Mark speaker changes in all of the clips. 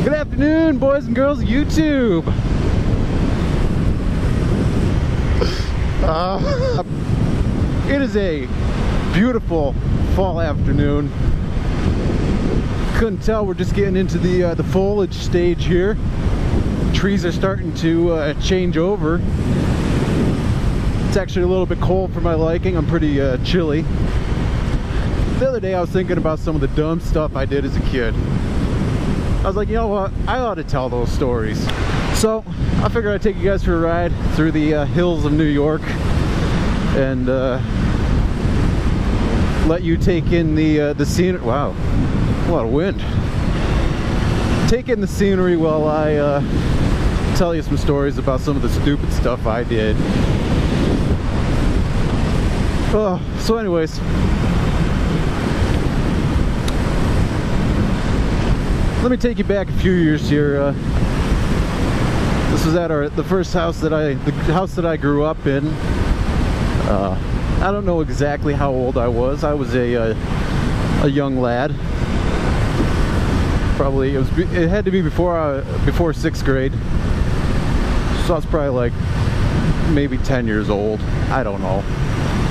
Speaker 1: Good afternoon, boys and girls of YouTube. It is a beautiful fall afternoon. Couldn't tell, we're just getting into the foliage stage here. Trees are starting to change over. It's actually a little bit cold for my liking. I'm pretty chilly. The other day I was thinking about some of the dumb stuff I did as a kid. I was like, you know what, I ought to tell those stories. So I figured I'd take you guys for a ride through the hills of New York and let you take in the scenery. Wow, a lot of wind. Take in the scenery while I tell you some stories about some of the stupid stuff I did. So anyways, let me take you back a few years here. This was at the first house that I grew up in. I don't know exactly how old I was. I was a young lad. Probably it had to be before 6th grade. So I was probably like maybe 10 years old. I don't know.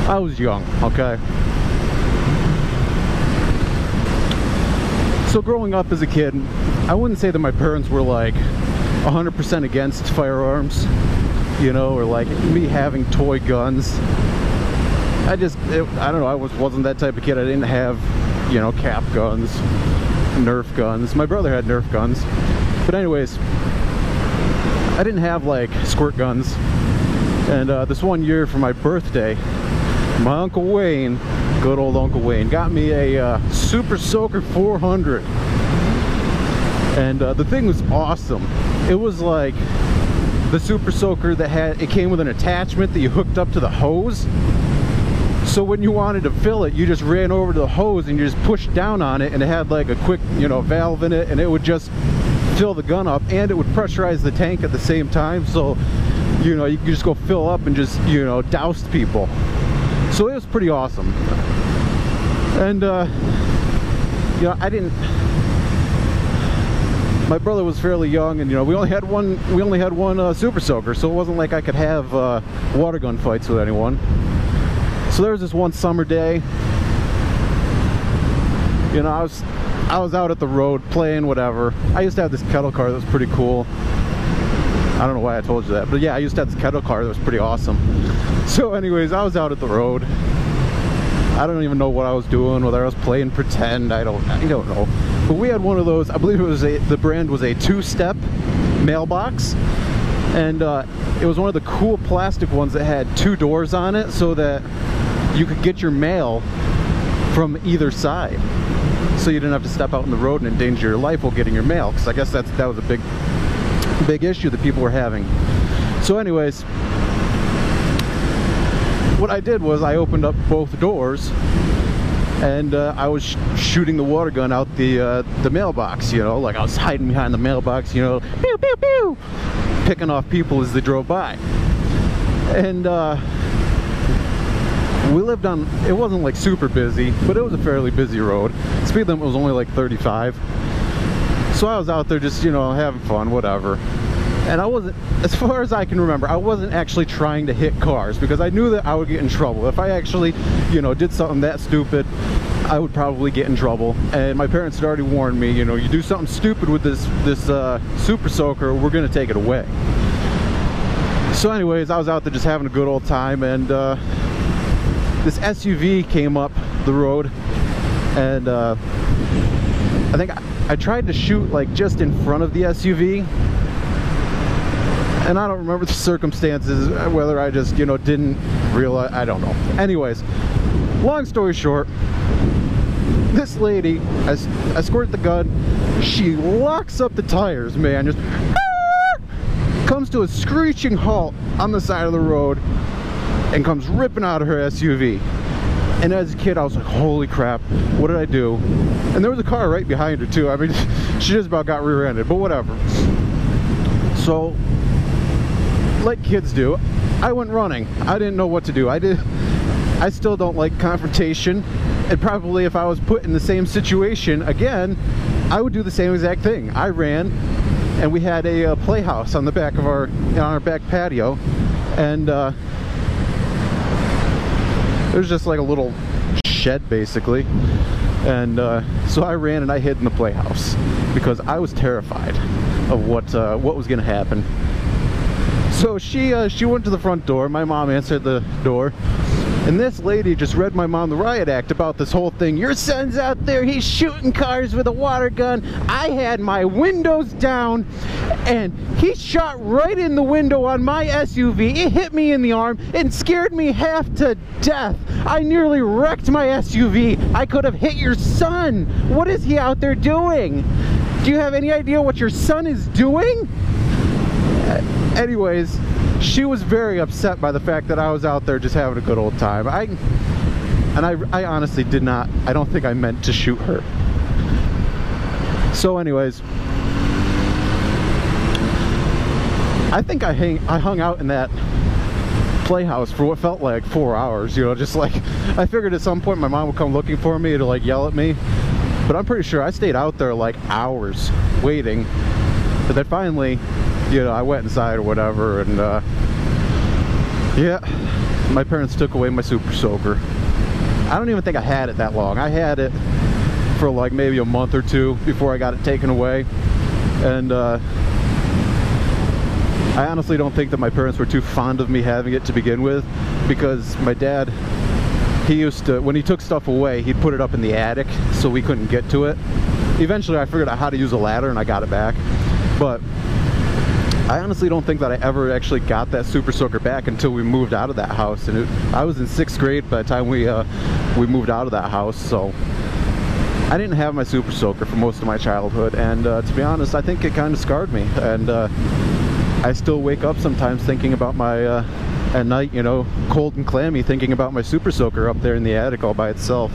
Speaker 1: I was young, okay? So growing up as a kid, I wouldn't say that my parents were like 100% against firearms, you know, or like me having toy guns. I don't know, I wasn't that type of kid. I didn't have, you know, cap guns, Nerf guns. My brother had Nerf guns. But anyways, I didn't have like squirt guns. And this one year for my birthday, my Uncle Wayne, good old Uncle Wayne, got me a Super Soaker 400. And the thing was awesome. It was like the Super Soaker that it came with an attachment that you hooked up to the hose. So when you wanted to fill it, you just ran over to the hose and you just pushed down on it, and it had like a quick, you know, valve in it, and it would just fill the gun up, and it would pressurize the tank at the same time. So, you know, you could just go fill up and just, you know, douse people. So it was pretty awesome. And you know, my brother was fairly young, and you know, we only had one Super Soaker, so it wasn't like I could have water gun fights with anyone. So there was this one summer day, you know, I was out at the road playing whatever. I used to have this kettle car that was pretty cool. I don't know why I told you that, but yeah, I used to have this kettle car that was pretty awesome. So anyways, I was out at the road. I don't even know what I was doing, whether I was playing pretend, I don't know. But we had one of those, I believe it was the brand was a 2-step mailbox. And it was one of the cool plastic ones that had 2 doors on it, so that you could get your mail from either side. So you didn't have to step out in the road and endanger your life while getting your mail, because I guess that was a big issue that people were having. So anyways, what I did was I opened up both doors, and I was shooting the water gun out the mailbox, you know, like I was hiding behind the mailbox, you know, pew pew pew, picking off people as they drove by. And we lived on, it wasn't like super busy, but it was a fairly busy road. Speed limit was only like 35. So I was out there just, you know, having fun, whatever. And I wasn't, as far as I can remember, I wasn't actually trying to hit cars, because I knew that I would get in trouble. If I actually, you know, did something that stupid, I would probably get in trouble. And my parents had already warned me, you know, you do something stupid with this Super Soaker, we're gonna take it away. So anyways, I was out there just having a good old time, and this SUV came up the road, and I think I tried to shoot like just in front of the SUV. And I don't remember the circumstances, whether I just, you know, didn't realize, I don't know. Anyways, long story short, this lady, I squirt the gun, she locks up the tires, man, just comes to a screeching halt on the side of the road and comes ripping out of her SUV. And as a kid, I was like, holy crap, what did I do? And there was a car right behind her too. I mean, she just about got rear-ended, but whatever. So, like kids do, I went running. I didn't know what to do. I still don't like confrontation, And probably if I was put in the same situation again, I would do the same exact thing. I ran, and we had a playhouse on the back of on our back patio, and it was just like a little shed basically, and so I ran and I hid in the playhouse because I was terrified of what was going to happen. So she went to the front door. My mom answered the door. And this lady just read my mom the riot act about this whole thing. Your son's out there, he's shooting cars with a water gun. I had my windows down, and he shot right in the window on my SUV. It hit me in the arm and scared me half to death. I nearly wrecked my SUV. I could have hit your son. What is he out there doing? Do you have any idea what your son is doing? Anyways, she was very upset by the fact that I was out there just having a good old time. I honestly did not, I don't think I meant to shoot her. So anyways, I think I hung out in that playhouse for what felt like 4 hours, you know, just like, I figured at some point my mom would come looking for me to like yell at me, but I'm pretty sure I stayed out there like hours waiting. But then finally, you know, I went inside or whatever, and yeah, my parents took away my Super Soaker. I don't even think I had it that long. I had it for like maybe a month or two before I got it taken away, and I honestly don't think that my parents were too fond of me having it to begin with, because my dad, he used to, when he took stuff away, he'd put it up in the attic so we couldn't get to it. Eventually I figured out how to use a ladder and I got it back, but I honestly don't think that I ever actually got that Super Soaker back until we moved out of that house, and I was in 6th grade by the time we moved out of that house. So I didn't have my Super Soaker for most of my childhood, and to be honest, I think it kind of scarred me, and I still wake up sometimes thinking about my at night, you know, cold and clammy, thinking about my Super Soaker up there in the attic all by itself.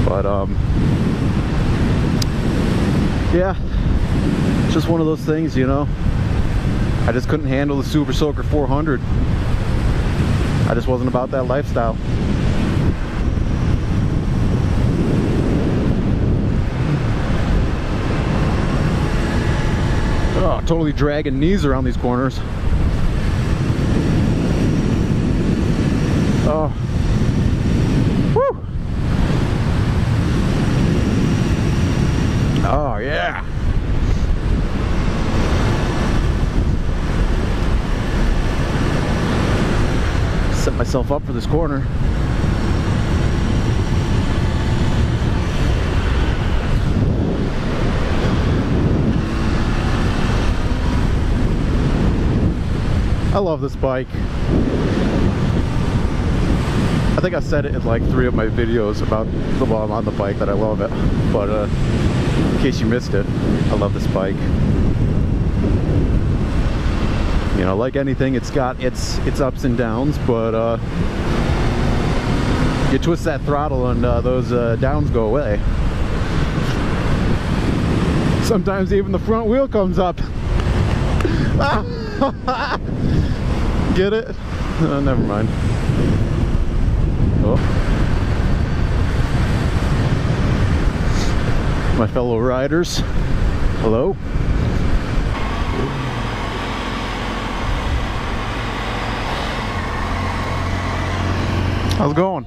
Speaker 1: But yeah, just one of those things, you know. I just couldn't handle the Super Soaker 400. I just wasn't about that lifestyle. Oh, totally dragging knees around these corners. Oh. Woo! Oh, yeah. Set myself up for this corner. I love this bike. I think I said it in like 3 of my videos about the while I'm on the bike that I love it, but in case you missed it, I love this bike. You know, like anything, it's got its ups and downs, but you twist that throttle and those downs go away. Sometimes even the front wheel comes up. Get it? Oh, never mind. Oh. My fellow riders, hello. How's it going?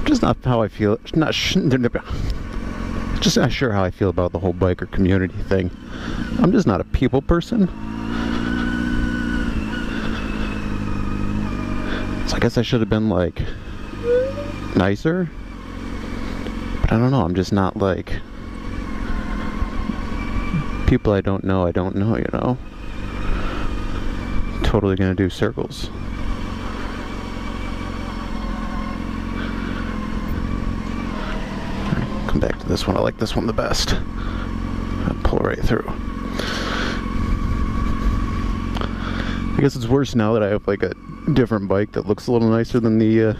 Speaker 1: Just not how I feel. Just not sure how I feel about the whole biker community thing. I'm just not a people person. So I guess I should have been like nicer, but I don't know. I'm just not like people I don't know, you know. Totally gonna do circles. Come back to this one. I like this one the best. I'll pull right through. I guess it's worse now that I have like a different bike that looks a little nicer than the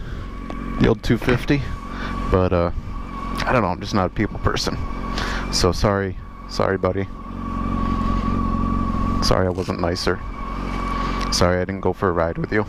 Speaker 1: old 250. But I don't know, I'm just not a people person. So sorry, buddy. Sorry I wasn't nicer. Sorry I didn't go for a ride with you.